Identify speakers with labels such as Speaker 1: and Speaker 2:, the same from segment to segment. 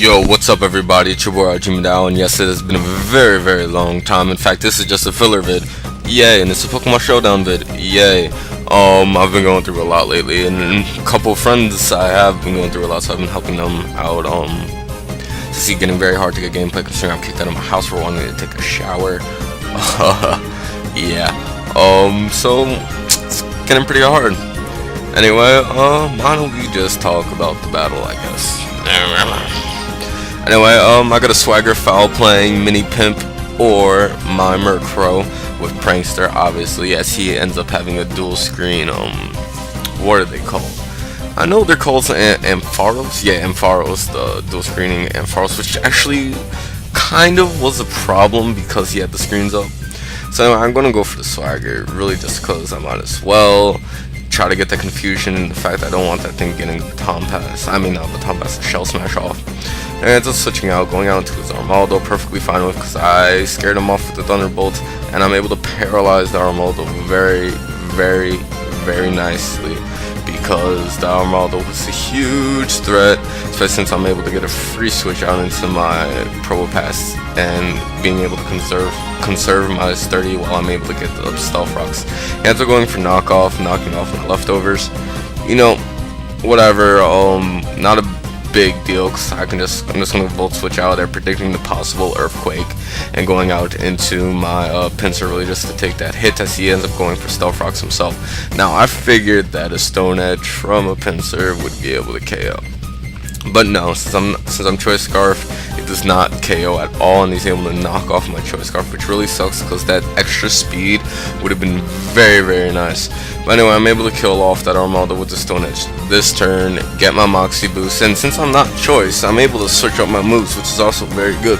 Speaker 1: Yo, what's up everybody, it's your boy NU Battle, and yes, it has been a very long time. In fact, this is just a filler vid, yay, and it's a Pokemon Showdown vid, yay. I've been going through a lot lately, and a couple of friends I have been going through a lot, so I've been helping them out. It's getting very hard to get gameplay considering I'm kicked out of my house for wanting to take a shower. Yeah, so it's getting pretty hard. Anyway, why don't we just talk about the battle, I guess. Anyway, I got a Swagger foul playing Mini Pimp or my Murkrow with Prankster, obviously, as he ends up having a dual screen. What are they called? I know they're called Ampharos. Yeah, Ampharos, the dual screening Ampharos, which actually kind of was a problem because he had the screens up. So anyway, I'm gonna go for the Swagger, really just because I might as well try to get the confusion and the fact that I don't want that thing getting Baton Pass. I mean, not Baton Pass, the Shell Smash off. And just switching out, going out into his Armaldo, perfectly fine with, because I scared him off with the Thunderbolt, and I'm able to paralyze the Armaldo very nicely, because the Armaldo was a huge threat, especially since I'm able to get a free switch out into my Probopass and being able to conserve my sturdy while I'm able to get the Stealth Rocks. He ends up going for knocking off my leftovers. You know, whatever, not a big deal, because I'm just gonna Volt Switch out there, predicting the possible Earthquake, and going out into my Pinsir really just to take that hit, as he ends up going for Stealth Rocks himself. Now, I figured that a Stone Edge from a Pinsir would be able to KO. But no, since I'm Choice Scarf, it does not KO at all, and he's able to knock off my Choice Scarf, which really sucks because that extra speed would have been very nice. But anyway, I'm able to kill off that Armaldo with the Stone Edge this turn, get my Moxie boost, and since I'm not Choice, I'm able to switch up my moves, which is also very good.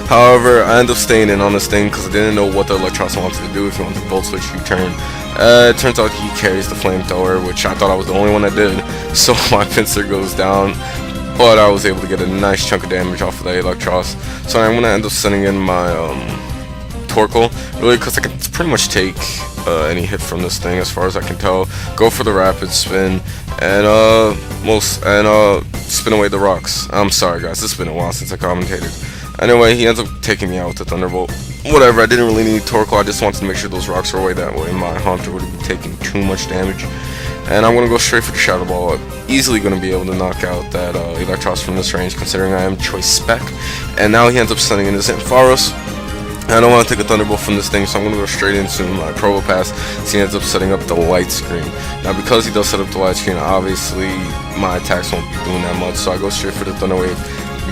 Speaker 1: However, I end up staying in on this thing because I didn't know what the Electros wanted to do if he wanted to Volt Switch U-turn. It turns out he carries the Flamethrower, which I thought I was the only one that did, so my Pinsir goes down. But I was able to get a nice chunk of damage off of that Electros. So I'm going to end up sending in my Torkoal, really, because I can pretty much take any hit from this thing as far as I can tell. Go for the Rapid Spin and spin away the rocks. I'm sorry guys, it's been a while since I commentated. Anyway, he ends up taking me out with the Thunderbolt. Whatever, I didn't really need Torkoal, I just wanted to make sure those rocks were away, that way my Haunter would be taking too much damage. And I'm going to go straight for the Shadow Ball. Easily going to be able to knock out that Electros from this range, considering I am Choice Spec. And now he ends up sending in his Ampharos. I don't want to take a Thunderbolt from this thing, so I'm going to go straight into my Probopass. So he ends up setting up the Light Screen. Now, because he does set up the Light Screen, obviously my attacks won't be doing that much, so I go straight for the Thunder Wave,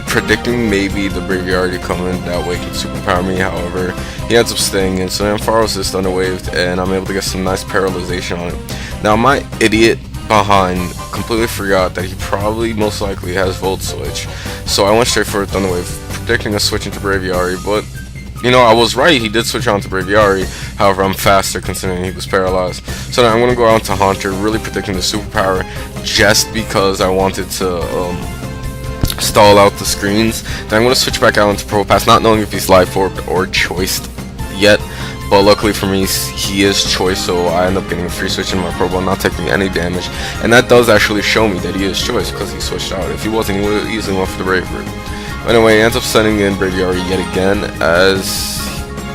Speaker 1: predicting maybe the Braviary to come in, that way he can superpower me. However, he ends up staying in, so Ampharos is Thunder Waved, and I'm able to get some nice paralyzation on it. Now, my idiot behind completely forgot that he probably most likely has Volt Switch, so I went straight for a Thunder Wave, predicting a switch into Braviary, but you know, I was right, he did switch on to Braviary. However, I'm faster considering he was paralyzed. So now I'm going to go out to Haunter, really predicting the superpower, just because I wanted to stall out the screens. Then I'm going to switch back out into Probopass, not knowing if he's Life Orbed or Choiced yet. But luckily for me, he is Choice, so I end up getting a free switch in my Probo, not taking any damage. And that does actually show me that he is Choice, because he switched out. If he wasn't, he would have easily went for the Brave Bird. Anyway, he ends up sending in Braviary yet again, as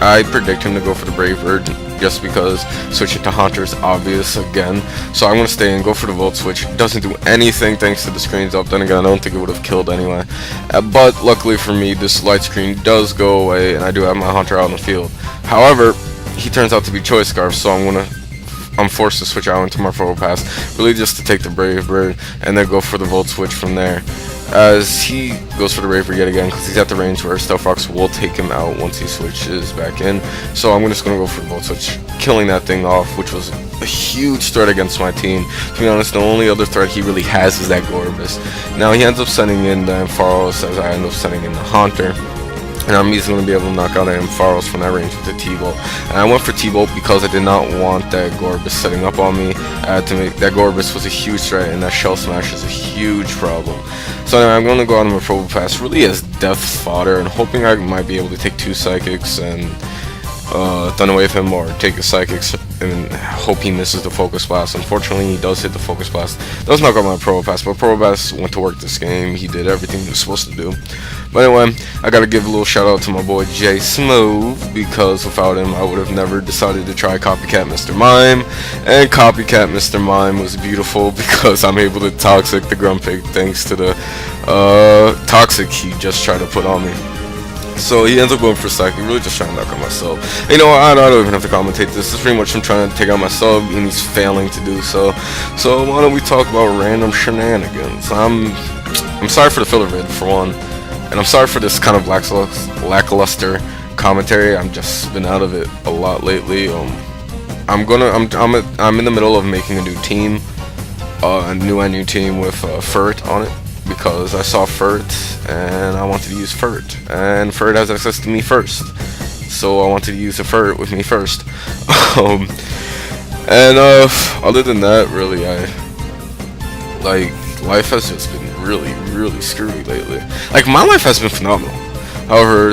Speaker 1: I predict him to go for the Brave Bird, just because switching to Haunter is obvious again. So I'm going to stay and go for the Volt Switch. Doesn't do anything thanks to the screens up. Then again, I don't think it would have killed anyway. But luckily for me, this light screen does go away, and I do have my Haunter out in the field. However, he turns out to be Choice Scarf, so I'm forced to switch out into my Probopass, really just to take the Brave Bird, and then go for the Volt Switch from there. As he goes for the Brave Bird yet again, because he's at the range where Stealth Rocks will take him out once he switches back in. So I'm just going to go for the Volt Switch, killing that thing off, which was a huge threat against my team. To be honest, the only other threat he really has is that Gorbis. Now he ends up sending in the Ampharos, as I end up sending in the Haunter. And I'm easily going to be able to knock out Ampharos from that range with the T-Bolt. And I went for T-Bolt because I did not want that Gorbis setting up on me. I had to make that Gorbis was a huge threat, and that Shell Smash is a huge problem. So anyway, I'm going to go out on my Probopass really as death fodder, and hoping I might be able to take two Psychics and Thunder Wave him, or take a Psychics and hope he misses the focus blast. Unfortunately, he does hit the focus blast. Does knock out my Probo Pass, but Probo Pass went to work this game. He did everything he was supposed to do. But anyway, I gotta give a little shout out to my boy Jay Smooth, because without him I would have never decided to try Copycat Mr. Mime. And Copycat Mr. Mime was beautiful because I'm able to toxic the Grumpig thanks to the toxic he just tried to put on me. So he ends up going for Psychic, really just trying to knock out my sub. You know, I don't even have to commentate this. This is pretty much him trying to take out my sub, and he's failing to do so. So why don't we talk about random shenanigans? I'm sorry for the filler vid, for one. And I'm sorry for this kind of lackluster commentary. I'm just been out of it a lot lately. I'm in the middle of making a new team, a new NU team with Furt on it, because I saw Furt and I wanted to use Furt, and Furt has access to me first, so I wanted to use the Furt with me first. And other than that, really, life has just been really screwy lately. Like, my life has been phenomenal. However,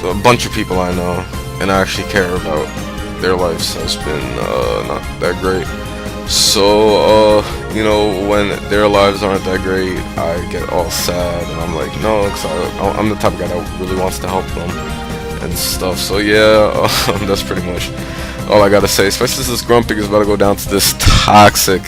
Speaker 1: a bunch of people I know and I actually care about, their lives has been not that great. So you know, when their lives aren't that great, I get all sad, and I'm like, no, because I'm the type of guy that really wants to help them and stuff. So yeah, that's pretty much all I gotta say, especially since this Grumpig is about to go down to this toxic,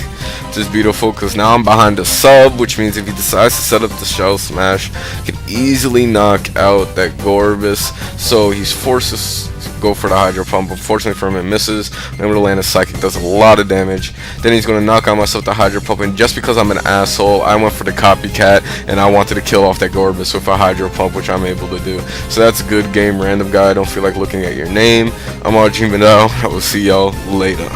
Speaker 1: which is beautiful, because now I'm behind the sub, which means if he decides to set up the Shell Smash, he can easily knock out that Gorbis. So he's forced to go for the Hydro Pump. Unfortunately for him, it misses. I'm able to land a Psychic, does a lot of damage. Then he's going to knock out myself the Hydro Pump, and just because I'm an asshole, I went for the Copycat, and I wanted to kill off that Gorbis with a Hydro Pump, which I'm able to do. So that's a good game, random guy. I don't feel like looking at your name. I'm RG Manel. I will see y'all later.